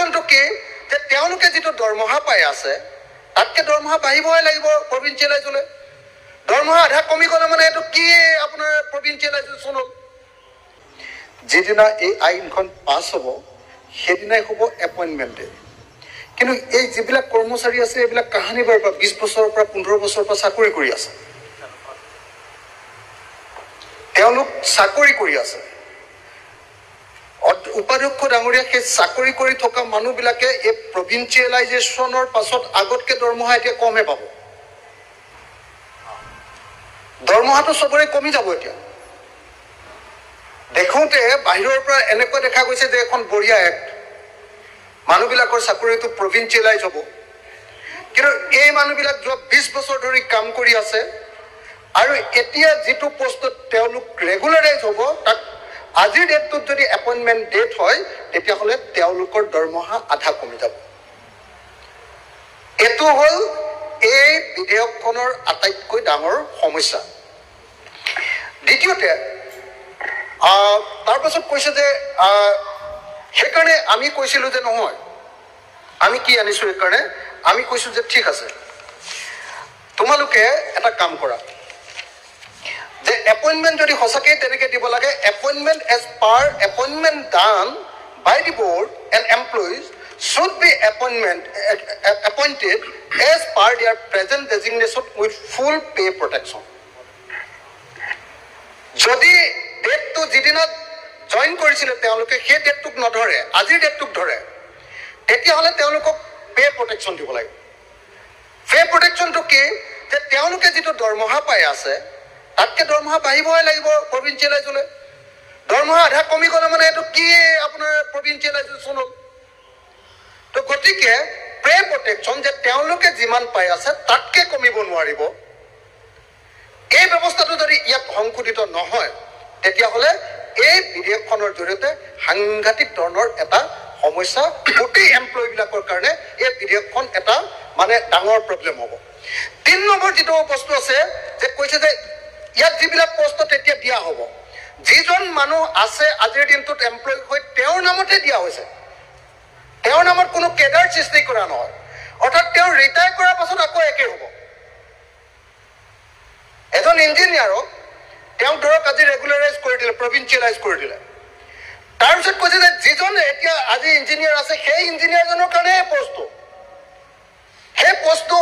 প্ৰটেকশ্যনটো কি যে তেওঁলোকে যিটো দৰমহা পাই আছে তাতকে দৰমহা বাঢ়িবহে লাগিব প্ৰভিঞ্চিয়েলাইজলৈ দৰমহা আধা কমি গ'লে মানে এইটো কি আপোনাৰ প্ৰভিঞ্চিয়েলাইজেশ্যন হ'ল যিদিনা এই আইনখন পাছ হ'ব সেইদিনাই হ'ব এপইণ্টমেণ্টে কিন্তু এই যিবিলাক কৰ্মচাৰী আছে এইবিলাক কাহানিবাৰ পৰা 20 বছৰৰ পৰা 15 বছৰৰ পৰা চাকৰি কৰি আছে তেওঁলোক চাকৰি কৰি আছে উপাধ্যক্ষ ডাঙৰীয়া সেই চাকৰি কৰি থকা মানুহবিলাকে এই প্ৰভিঞ্চিয়েলাইজেশ্যনৰ পাছত আগতকে দৰমহা এতিয়া কমহে পাব দৰমহাটো চবৰে কমি যাব এতিয়া দেখোঁতে বাহিৰৰ পৰা এনেকুৱা দেখা গৈছে যে এখন বঢ়িয়া এক্ট মানুহবিলাকৰ চাকৰিটো প্ৰভিঞ্চিয়েলাইজ হ'ব কিন্তু এই মানুহবিলাক যোৱা 20 বছৰ ধৰি কাম কৰি আছে আৰু এতিয়া যিটো পোষ্টত তেওঁলোক ৰেগুলাৰাইজ হ'ব তাক আজিৰ ডেটটোত যদি এপইণ্টমেণ্ট ডেট হয় তেতিয়াহ'লে তেওঁলোকৰ দৰমহা আধা কমি যাব এইটো হ'ল এই বিধেয়কখনৰ আটাইতকৈ ডাঙৰ সমস্যা দ্বিতীয়তে তাৰপাছত কৈছে যে সেইকাৰণে আমি কৈছিলোঁ যে নহয় আমি কি আনিছোঁ সেইকাৰণে আমি কৈছোঁ যে ঠিক আছে তোমালোকে এটা কাম কৰা যে এপইণ্টমেণ্ট যদি সঁচাকৈ তেনেকৈ দিব লাগে appointment as per appointment done by the board and employees should be appointed as per their present designation with full pay protection. যদি ডেটটো যিদিনা জইন কৰিছিলে তেওঁলোকে সেই ডেটটোক নধৰে আজিৰ ডেটটোক ধৰে তেতিয়াহ'লে তেওঁলোকক পে প্ৰটেকশ্যন দিব লাগিব পে প্ৰটেকশ্যনটো কি যে তেওঁলোকে যিটো দৰমহা পাই আছে তাতকে দৰমহা বাঢ়িবহে লাগিব প্ৰভিঞ্চিয়েলাইজলৈ দৰমহা আধা কমি গ'লে মানে এইটো কি আপোনাৰ প্ৰভিঞ্চিয়েলাইজেশ্যন হ'ল তো গতিকে পে প্ৰটেকশ্যন যে তেওঁলোকে যিমান পাই আছে তাতকে কমিব নোৱাৰিব এই ব্যৱস্থাটো যদি ইয়াত সংশোধিত নহয় তেতিয়াহ'লে এই বিধেয়কখনৰ জৰিয়তে সাংঘাতিক ধৰণৰ এটা সমস্যা গোটেই এমপ্লয়ীবিলাকৰ কাৰণে এই বিধেয়কখন এটা মানে ডাঙৰ প্ৰব্লেম হ'ব 3 নম্বৰ যিটো বস্তু আছে যে কৈছে যে ইয়াত যিবিলাক পোষ্টত এতিয়া দিয়া হ'ব যিজন মানুহ আছে আজিৰ দিনটোত এমপ্লয়ী হৈ তেওঁৰ নামতে দিয়া হৈছে তেওঁৰ নামত কোনো কেডাৰ সৃষ্টি কৰা নহয় অৰ্থাৎ তেওঁ ৰিটায়াৰ কৰাৰ পাছত আকৌ একে হ'ব এজন ইঞ্জিনিয়াৰক তেওঁ ধৰক আজি ৰেগুলাৰাইজ কৰি দিলে প্ৰভিঞ্চিয়েলাইজ কৰি দিলে তাৰপিছত কৈছে যে যিজন এতিয়া আজি ইঞ্জিনিয়াৰ আছে সেই ইঞ্জিনিয়াৰজনৰ কাৰণে এই পোষ্টটো সেই পোষ্টটো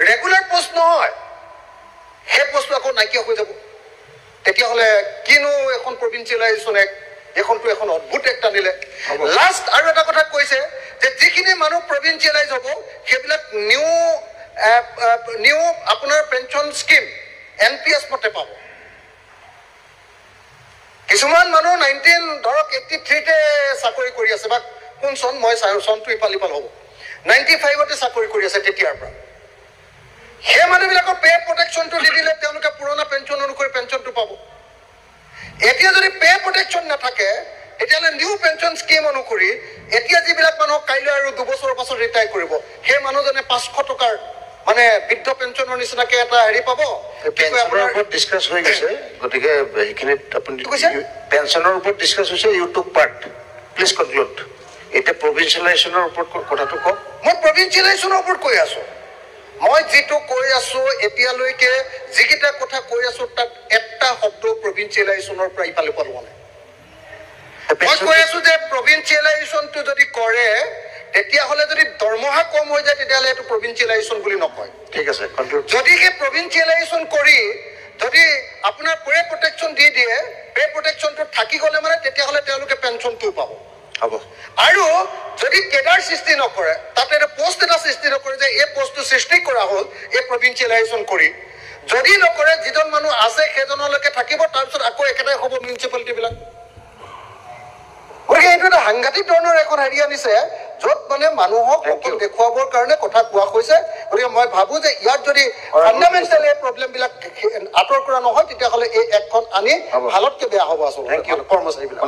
ৰেগুলাৰ পোষ্ট নহয় সেই পোষ্টটো আকৌ নাইকিয়া হৈ যাব তেতিয়াহ'লে কিনো এখন প্ৰভিঞ্চিয়েলাইজেশ্যন এক্ট এইখনটো এখন অদ্ভুত এক্ট আনিলে লাষ্ট আৰু এটা কথা কৈছে যে যিখিনি মানুহ প্ৰভিঞ্চিয়েলাইজ হ'ব সেইবিলাক নিউ আপোনাৰ পেঞ্চন স্কিম NPS মতে পাব কিছুমান মানুহ 1983তে চাকৰি কৰি আছে বা কোন চন মই চনটো ইফাল হ'ব 95তে চাকৰি কৰি আছে তেতিয়াৰ পৰা সেই মানুহবিলাকৰ পে প্ৰটেকশ্যনটো দি দিলে তেওঁলোকে পুৰণা পেঞ্চন অনুসৰি পেঞ্চনটো পাব এতিয়া যদি পে প্ৰটেকশ্যন নাথাকে তেতিয়াহ'লে নিউ পেঞ্চন স্কিম অনুসৰি এতিয়া যিবিলাক মানুহ কাইলৈ আৰু 2 বছৰৰ পাছত ৰিটায়াৰ কৰিব সেই মানুহজনে 500 টকাৰ মানে বৃদ্ধ পেঞ্চনৰ নিচিনাকে এটা হেৰি পাব পেঞ্চনৰ ওপৰত ডিছকাছ হৈ গৈছে গতিকে এইখিনিত আপুনি পেঞ্চনৰ ওপৰত ডিছকাছ হৈছে ইউটিউব পাৰ্ট প্লিজ কনক্লুড এতিয়া প্ৰভিঞ্চিয়েলাইজেশ্যনৰ ওপৰত কথাটো কওক মই প্ৰভিঞ্চিয়েলাইজেশ্যনৰ ওপৰত কৈ আছোঁ মই যিটো কৈ আছোঁ এতিয়ালৈকে যিকেইটা কথা কৈ আছোঁ তাত এটা শব্দ প্ৰভিঞ্চিয়েলাইজেশ্যনৰ পৰা ইফালে লোৱা নাই মই কৈ আছোঁ যে প্ৰভিঞ্চিয়েলাইজেশ্যনটো যদি কৰে তেতিয়াহ'লে যদি দৰমহা কম হৈ যায় তেতিয়াহ'লে এইটো প্ৰভিঞ্চিয়েলাইজেশ্যন বুলি নকয় ঠিক আছে কনক্লুড যদি সেই প্ৰভিঞ্চিয়েলাইজেশ্যন কৰি যদি আপোনাৰ পে প্ৰটেকশ্যন দি দিয়ে পে প্ৰটেকশ্যনটো থাকি গ'লে মানে তেতিয়াহ'লে তেওঁলোকে পেঞ্চনটো পাব হ'ব আৰু যদি কেডাৰ সৃষ্টি নকৰে তাত এটা পোষ্ট এটা সৃষ্টি নকৰে যে এই পোষ্টটো সৃষ্টি কৰা হ'ল এই প্ৰভিঞ্চিয়েলাইজেশ্যন কৰি যদি নকৰে যিজন মানুহ আছে সেইজনলৈকে থাকিব তাৰপিছত আকৌ একেটাই হ'ব মিউনিচিপালিটিবিলাক গতিকে এইটো এটা সাংঘাতিক ধৰণৰ এখন হেৰি আনিছে য'ত মানে মানুহক অকল দেখুৱাবৰ কাৰণে কথা কোৱা হৈছে গতিকে মই ভাবোঁ যে ইয়াত যদি ফাণ্ডামেণ্টেল এই প্ৰব্লেমবিলাক আঁতৰ কৰা নহয় তেতিয়াহ'লে এই এক্টখন আনি ভালতকৈ বেয়া হ'ব আচলতে কৰ্মচাৰীবিলাক